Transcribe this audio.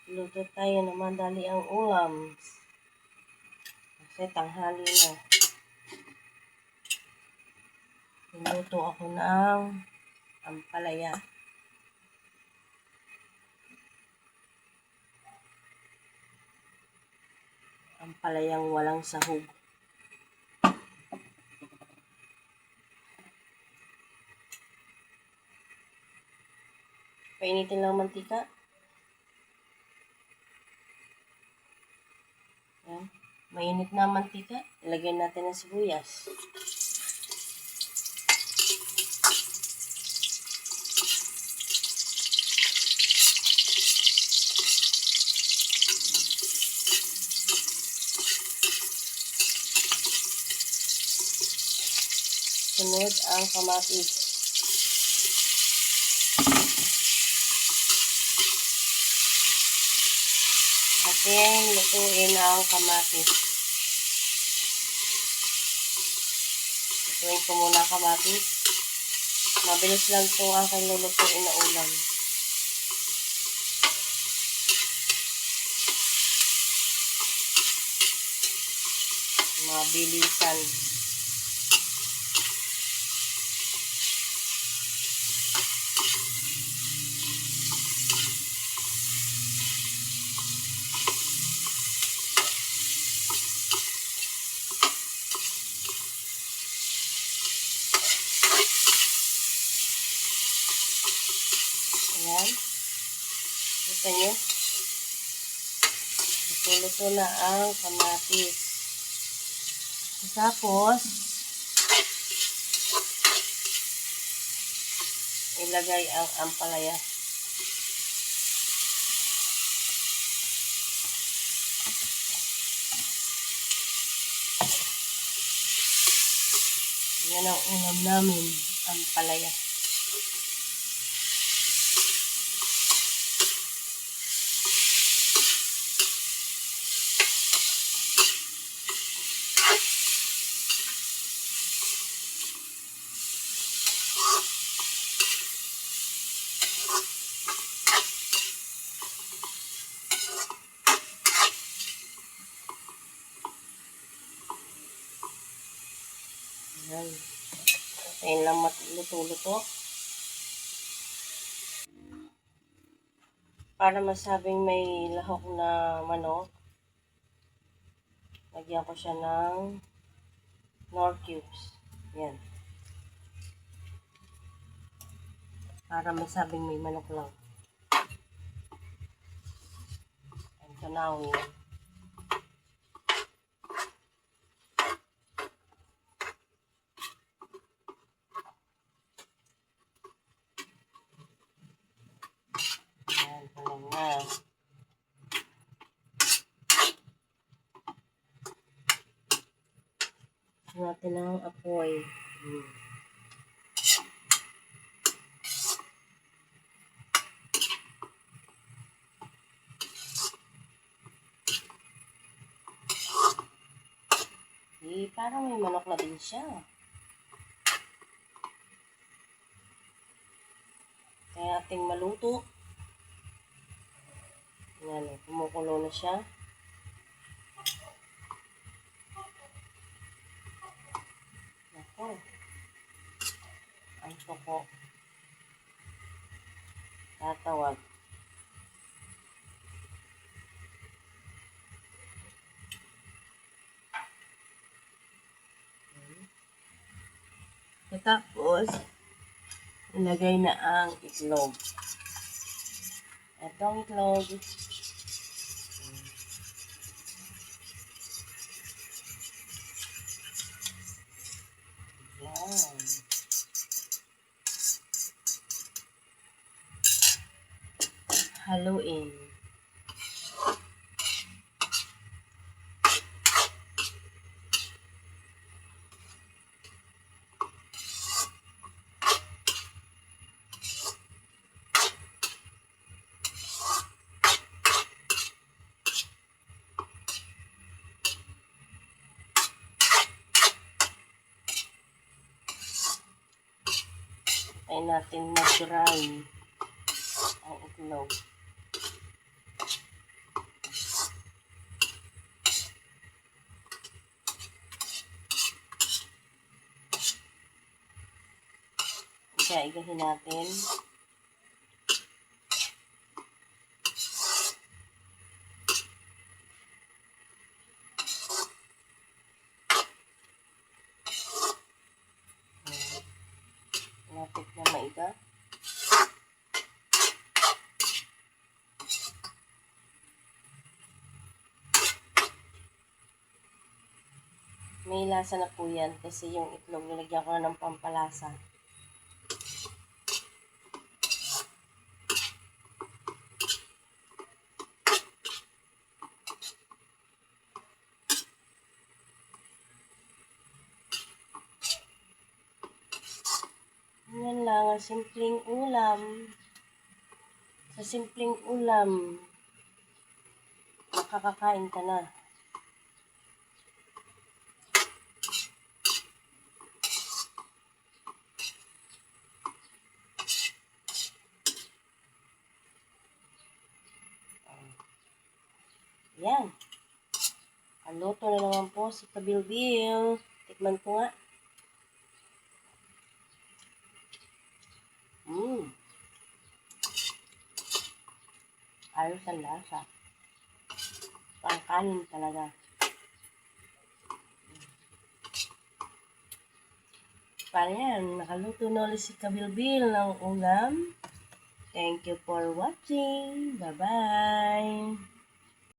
Luto tayo na madali ang ulam. Kasi tanghali na. Niluto ako ng ampalaya. Ampalayang walang sahog. Painitin lang mantika. Yan. Mainit na ang mantika. Ilagay natin ang sibuyas. Sunod ang kamatis. Ating lutuin ang kamatis. Lutuin ko muna ang kamatis. Mabilis lang ito ang aking lulutuin na ulam. Mabilisan. Ayan. Kita nyo? Luto-luto na ang kamatis. Tapos, ilagay ang ampalaya. Yan ang ulam namin, ampalaya. Ayan. Ayan lang luto-luto. Para masabing may lahok na manok, lagyan ko siya ng Knorr cubes. Yan. Para masabing may manok lang. And tanawin. Yan, palang na. Natin ang apoy. Parang may manok na din siya. Kaya ating maluto. Yan, kumukulo na siya. Ako. Ang toko. Tatawag. Tapos, ilagay na ang itlog. Itong itlog. Yan. Haluin. Ay natin mag-dry ang itlog. kaya igahin natin. Lapit na maiga. May lasa na po yan kasi yung itlog nilagyan ko na ng pampalasa. Yan lang ang simpleng ulam. Sa simpleng ulam, makakakain ka na. Yan. Kaluto na naman po si Kabilbil. Tikman ko nga. Ayos ang lasa. Pangkanin talaga. Para yan, nakaluto na ulit si Kabilbil ng ulam. Thank you for watching. Bye-bye.